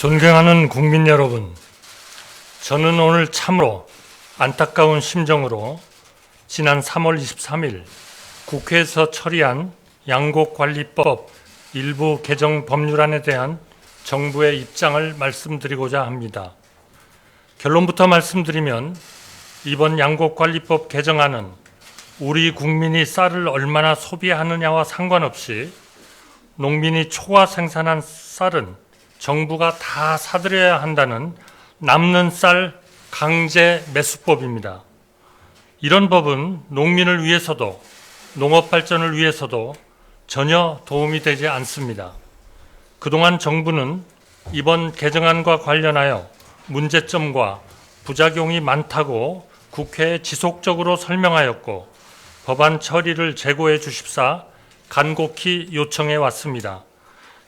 존경하는 국민 여러분, 저는 오늘 참으로 안타까운 심정으로 지난 3월 23일 국회에서 처리한 양곡관리법 일부 개정 법률안에 대한 정부의 입장을 말씀드리고자 합니다. 결론부터 말씀드리면 이번 양곡관리법 개정안은 우리 국민이 쌀을 얼마나 소비하느냐와 상관없이 농민이 초과 생산한 쌀은 정부가 다 사들여야 한다는 남는 쌀 강제 매수법입니다. 이런 법은 농민을 위해서도 농업 발전을 위해서도 전혀 도움이 되지 않습니다. 그동안 정부는 이번 개정안과 관련하여 문제점과 부작용이 많다고 국회에 지속적으로 설명하였고 법안 처리를 재고해 주십사 간곡히 요청해 왔습니다.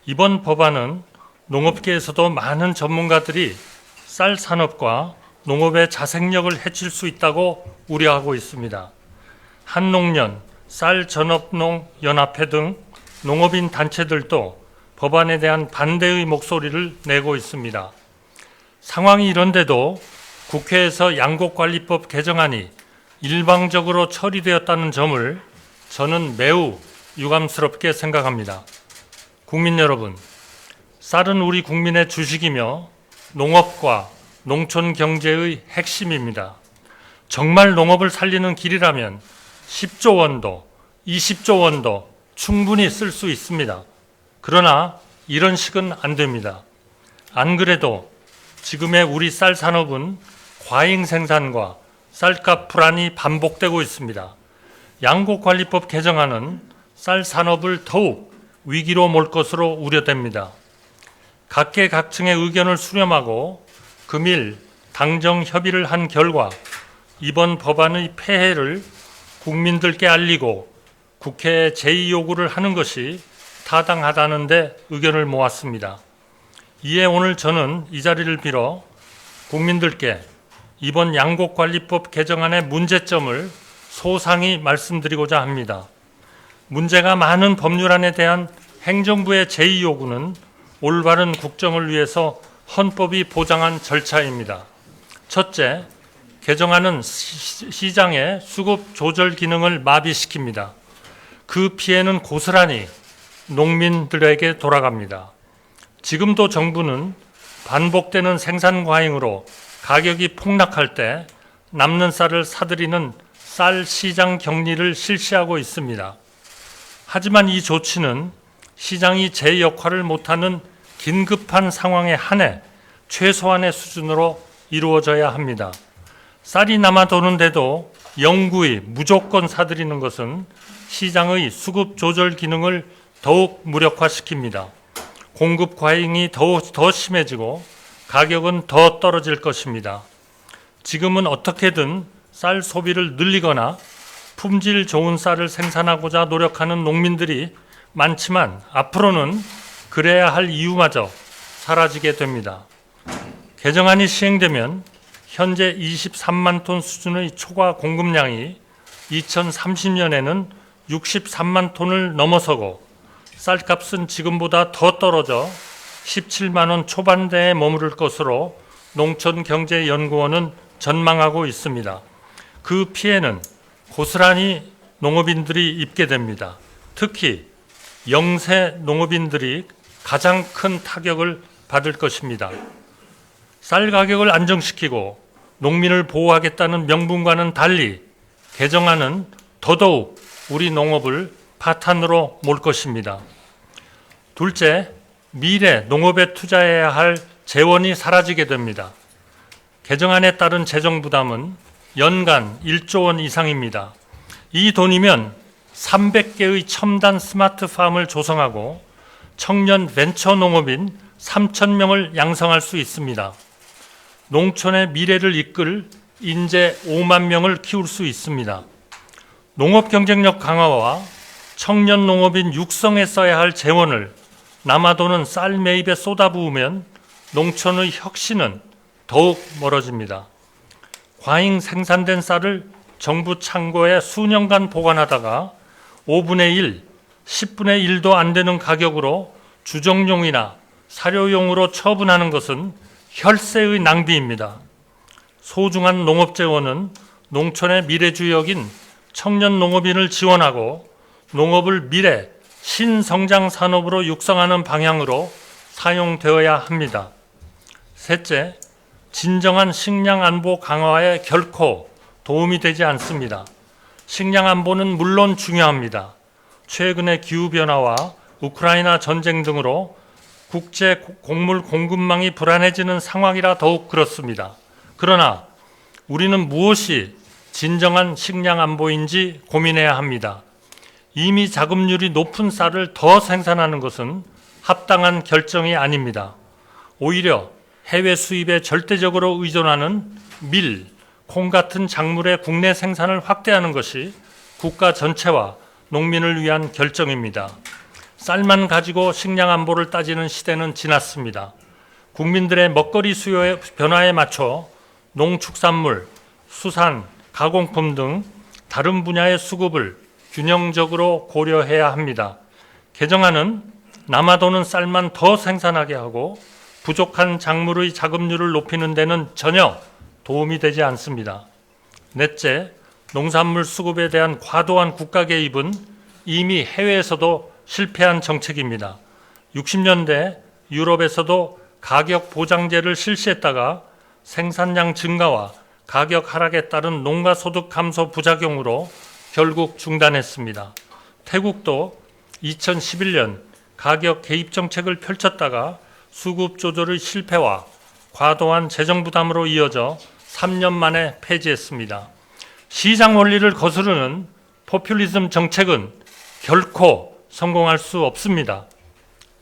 이번 법안은 농업계에서도 많은 전문가들이 쌀 산업과 농업의 자생력을 해칠 수 있다고 우려하고 있습니다. 한농련, 쌀전업농연합회 등 농업인 단체들도 법안에 대한 반대의 목소리를 내고 있습니다. 상황이 이런데도 국회에서 양곡관리법 개정안이 일방적으로 처리되었다는 점을 저는 매우 유감스럽게 생각합니다. 국민 여러분, 쌀은 우리 국민의 주식이며 농업과 농촌 경제의 핵심입니다. 정말 농업을 살리는 길이라면 10조 원도, 20조 원도 충분히 쓸 수 있습니다. 그러나 이런 식은 안 됩니다. 안 그래도 지금의 우리 쌀 산업은 과잉 생산과 쌀값 불안이 반복되고 있습니다. 양곡관리법 개정안은 쌀 산업을 더욱 위기로 몰 것으로 우려됩니다. 각계각층의 의견을 수렴하고 금일 당정 협의를 한 결과 이번 법안의 폐해를 국민들께 알리고 국회에 제의 요구를 하는 것이 타당하다는 데 의견을 모았습니다. 이에 오늘 저는 이 자리를 빌어 국민들께 이번 양곡관리법 개정안의 문제점을 소상히 말씀드리고자 합니다. 문제가 많은 법률안에 대한 행정부의 제의 요구는 올바른 국정을 위해서 헌법이 보장한 절차입니다. 첫째, 개정안은 시장의 수급 조절 기능을 마비시킵니다. 그 피해는 고스란히 농민들에게 돌아갑니다. 지금도 정부는 반복되는 생산 과잉으로 가격이 폭락할 때 남는 쌀을 사들이는 쌀 시장 격리를 실시하고 있습니다. 하지만 이 조치는 시장이 제 역할을 못하는 긴급한 상황에 한해 최소한의 수준으로 이루어져야 합니다. 쌀이 남아 도는데도 영구히 무조건 사들이는 것은 시장의 수급 조절 기능을 더욱 무력화시킵니다. 공급 과잉이 더 심해지고 가격은 더 떨어질 것입니다. 지금은 어떻게든 쌀 소비를 늘리거나 품질 좋은 쌀을 생산하고자 노력하는 농민들이 많지만 앞으로는 그래야 할 이유마저 사라지게 됩니다. 개정안이 시행되면 현재 23만 톤 수준의 초과 공급량이 2030년에는 63만 톤을 넘어서고 쌀값은 지금보다 더 떨어져 17만 원 초반대에 머무를 것으로 농촌경제연구원은 전망하고 있습니다. 그 피해는 고스란히 농업인들이 입게 됩니다. 특히 영세 농업인들이 가장 큰 타격을 받을 것입니다. 쌀 가격을 안정시키고 농민을 보호하겠다는 명분과는 달리 개정안은 더더욱 우리 농업을 파탄으로 몰 것입니다. 둘째, 미래 농업에 투자해야 할 재원이 사라지게 됩니다. 개정안에 따른 재정 부담은 연간 1조 원 이상입니다. 이 돈이면 300개의 첨단 스마트팜을 조성하고 청년 벤처 농업인 3,000명을 양성할 수 있습니다. 농촌의 미래를 이끌 인재 5만 명을 키울 수 있습니다. 농업 경쟁력 강화와 청년 농업인 육성에 써야 할 재원을 남아도는 쌀 매입에 쏟아부으면 농촌의 혁신은 더욱 멀어집니다. 과잉 생산된 쌀을 정부 창고에 수년간 보관하다가 5분의 1, 10분의 1도 안 되는 가격으로 주정용이나 사료용으로 처분하는 것은 혈세의 낭비입니다. 소중한 농업재원은 농촌의 미래주역인 청년 농업인을 지원하고 농업을 미래 신성장 산업으로 육성하는 방향으로 사용되어야 합니다. 셋째, 진정한 식량 안보 강화에 결코 도움이 되지 않습니다. 식량 안보는 물론 중요합니다. 최근의 기후변화와 우크라이나 전쟁 등으로 국제 곡물 공급망이 불안해지는 상황이라 더욱 그렇습니다. 그러나 우리는 무엇이 진정한 식량 안보인지 고민해야 합니다. 이미 자급률이 높은 쌀을 더 생산하는 것은 합당한 결정이 아닙니다. 오히려 해외 수입에 절대적으로 의존하는 밀, 콩 같은 작물의 국내 생산을 확대하는 것이 국가 전체와 농민을 위한 결정입니다. 쌀만 가지고 식량 안보를 따지는 시대는 지났습니다. 국민들의 먹거리 수요의 변화에 맞춰 농축산물, 수산, 가공품 등 다른 분야의 수급을 균형적으로 고려해야 합니다. 개정안은 남아도는 쌀만 더 생산하게 하고 부족한 작물의 자급률을 높이는 데는 전혀 도움이 되지 않습니다. 넷째, 농산물 수급에 대한 과도한 국가 개입은 이미 해외에서도 실패한 정책입니다. 60년대 유럽에서도 가격 보장제를 실시했다가 생산량 증가와 가격 하락에 따른 농가 소득 감소 부작용으로 결국 중단했습니다. 태국도 2011년 가격 개입 정책을 펼쳤다가 수급 조절의 실패와 과도한 재정 부담으로 이어져 3년 만에 폐지했습니다. 시장 원리를 거스르는 포퓰리즘 정책은 결코 성공할 수 없습니다.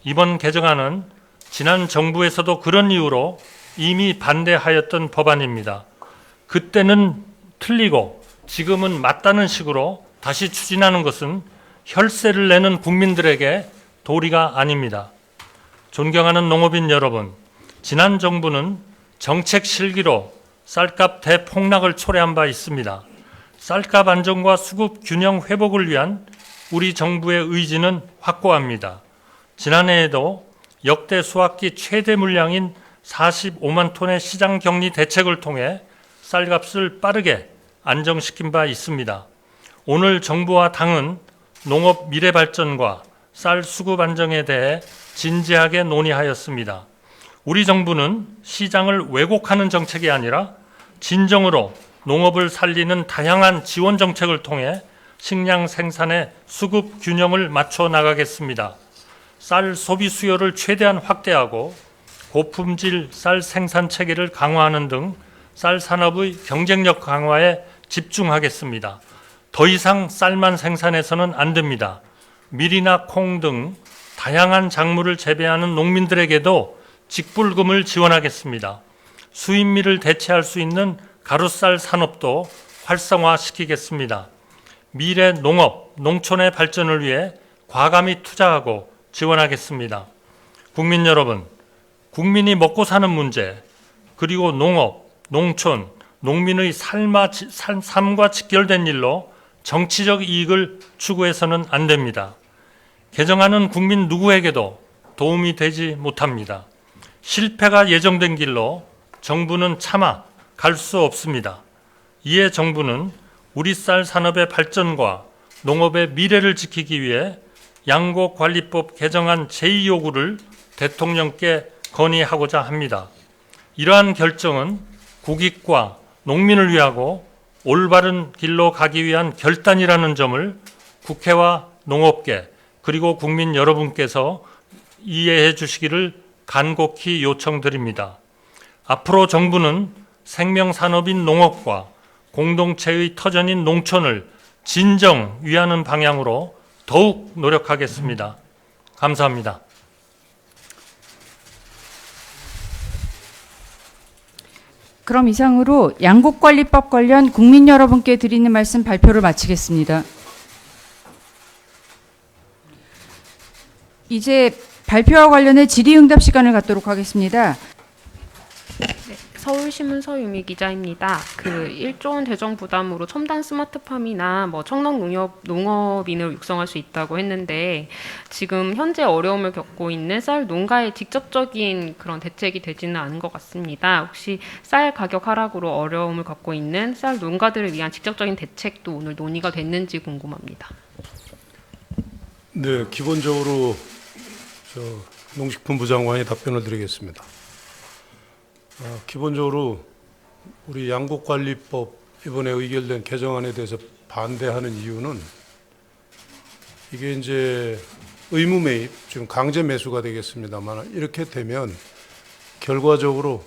이번 개정안은 지난 정부에서도 그런 이유로 이미 반대하였던 법안입니다. 그때는 틀리고 지금은 맞다는 식으로 다시 추진하는 것은 혈세를 내는 국민들에게 도리가 아닙니다. 존경하는 농업인 여러분, 지난 정부는 정책 실기로 쌀값 대폭락을 초래한 바 있습니다. 쌀값 안정과 수급 균형 회복을 위한 우리 정부의 의지는 확고합니다. 지난해에도 역대 수확기 최대 물량인 45만 톤의 시장 격리 대책을 통해 쌀값을 빠르게 안정시킨 바 있습니다. 오늘 정부와 당은 농업 미래 발전과 쌀 수급 안정에 대해 진지하게 논의하였습니다. 우리 정부는 시장을 왜곡하는 정책이 아니라 진정으로 농업을 살리는 다양한 지원 정책을 통해 식량 생산의 수급 균형을 맞춰 나가겠습니다. 쌀 소비 수요를 최대한 확대하고 고품질 쌀 생산 체계를 강화하는 등 쌀 산업의 경쟁력 강화에 집중하겠습니다. 더 이상 쌀만 생산해서는 안 됩니다. 밀이나 콩 등 다양한 작물을 재배하는 농민들에게도 직불금을 지원하겠습니다. 수입밀을 대체할 수 있는 가루쌀 산업도 활성화시키겠습니다. 미래 농업, 농촌의 발전을 위해 과감히 투자하고 지원하겠습니다. 국민 여러분, 국민이 먹고 사는 문제, 그리고 농업, 농촌, 농민의 삶과 직결된 일로 정치적 이익을 추구해서는 안 됩니다. 개정안은 국민 누구에게도 도움이 되지 못합니다. 실패가 예정된 길로 정부는 차마 갈 수 없습니다. 이에 정부는 우리 쌀 산업의 발전과 농업의 미래를 지키기 위해 양곡관리법 개정안 제2요구를 대통령께 건의하고자 합니다. 이러한 결정은 국익과 농민을 위하고 올바른 길로 가기 위한 결단이라는 점을 국회와 농업계 그리고 국민 여러분께서 이해해 주시기를 간곡히 요청드립니다. 앞으로 정부는 생명산업인 농업과 공동체의 터전인 농촌을 진정 위하는 방향으로 더욱 노력하겠습니다. 감사합니다. 그럼 이상으로 양곡관리법 관련 국민 여러분께 드리는 말씀 발표를 마치겠습니다. 이제 발표와 관련해 질의응답 시간을 갖도록 하겠습니다. 서울신문 서유미 기자입니다. 그 1조 원 재정 부담으로 첨단 스마트팜이나 뭐 청년 농업인을 육성할 수 있다고 했는데 지금 현재 어려움을 겪고 있는 쌀 농가의 직접적인 그런 대책이 되지는 않은 것 같습니다. 혹시 쌀 가격 하락으로 어려움을 겪고 있는 쌀 농가들을 위한 직접적인 대책도 오늘 논의가 됐는지 궁금합니다. 네, 기본적으로 농식품부 장관이 답변을 드리겠습니다. 기본적으로 우리 양곡관리법 이번에 의결된 개정안에 대해서 반대하는 이유는 이게 이제 의무 매입, 지금 강제 매수가 되겠습니다만 이렇게 되면 결과적으로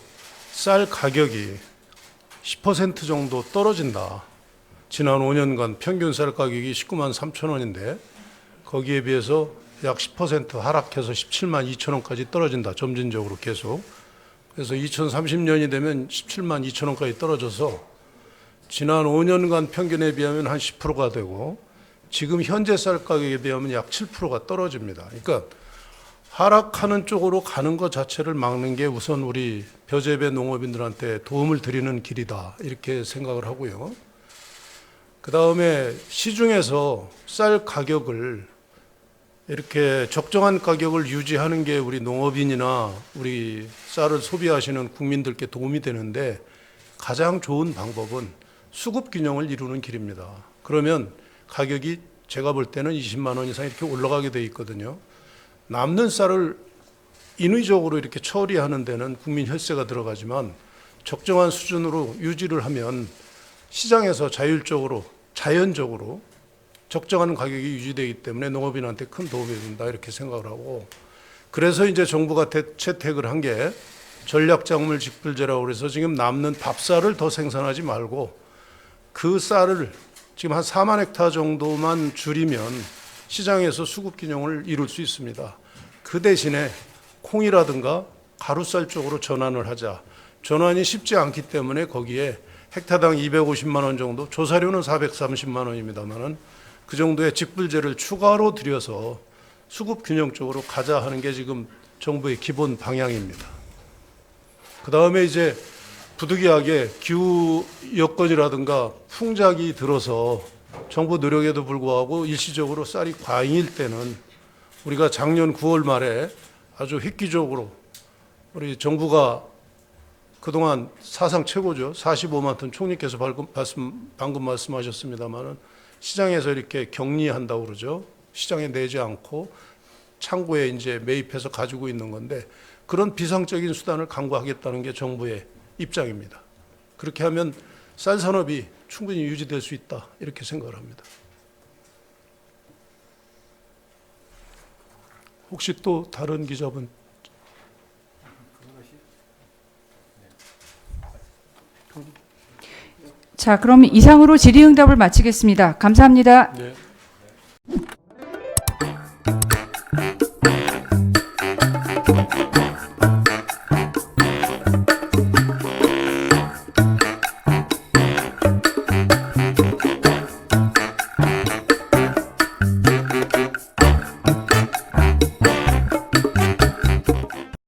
쌀 가격이 10% 정도 떨어진다. 지난 5년간 평균 쌀 가격이 19만 3천 원인데 거기에 비해서 약 10% 하락해서 17만 2천 원까지 떨어진다. 점진적으로 계속. 그래서 2030년이 되면 17만 2천 원까지 떨어져서 지난 5년간 평균에 비하면 한 10%가 되고 지금 현재 쌀 가격에 비하면 약 7%가 떨어집니다. 그러니까 하락하는 쪽으로 가는 것 자체를 막는 게 우선 우리 벼재배 농업인들한테 도움을 드리는 길이다. 이렇게 생각을 하고요. 그다음에 시중에서 쌀 가격을 이렇게 적정한 가격을 유지하는 게 우리 농업인이나 우리 쌀을 소비하시는 국민들께 도움이 되는데 가장 좋은 방법은 수급 균형을 이루는 길입니다. 그러면 가격이 제가 볼 때는 20만 원 이상 이렇게 올라가게 돼 있거든요. 남는 쌀을 인위적으로 이렇게 처리하는 데는 국민 혈세가 들어가지만 적정한 수준으로 유지를 하면 시장에서 자연적으로 적정한 가격이 유지되기 때문에 농업인한테 큰 도움이 된다 이렇게 생각을 하고 그래서 이제 정부가 채택을 한 게 전략작물 직불제라고 그래서 지금 남는 밥쌀을 더 생산하지 말고 그 쌀을 지금 한 4만 헥타 정도만 줄이면 시장에서 수급 균형을 이룰 수 있습니다. 그 대신에 콩이라든가 가루쌀 쪽으로 전환을 하자. 전환이 쉽지 않기 때문에 거기에 헥타당 250만 원 정도, 조사료는 430만 원입니다만은 그 정도의 직불제를 추가로 들여서 수급 균형 쪽으로 가자 하는 게 지금 정부의 기본 방향입니다. 그 다음에 이제 부득이하게 기후 여건이라든가 풍작이 들어서 정부 노력에도 불구하고 일시적으로 쌀이 과잉일 때는 우리가 작년 9월 말에 아주 획기적으로 우리 정부가 그동안 사상 최고죠. 45만 톤 총리께서 방금 말씀하셨습니다마는 시장에서 이렇게 격리한다고 그러죠. 시장에 내지 않고 창고에 이제 매입해서 가지고 있는 건데 그런 비상적인 수단을 강구하겠다는 게 정부의 입장입니다. 그렇게 하면 쌀 산업이 충분히 유지될 수 있다 이렇게 생각을 합니다. 혹시 또 다른 기자분? 자, 그럼 이상으로 질의응답을 마치겠습니다. 감사합니다. 네.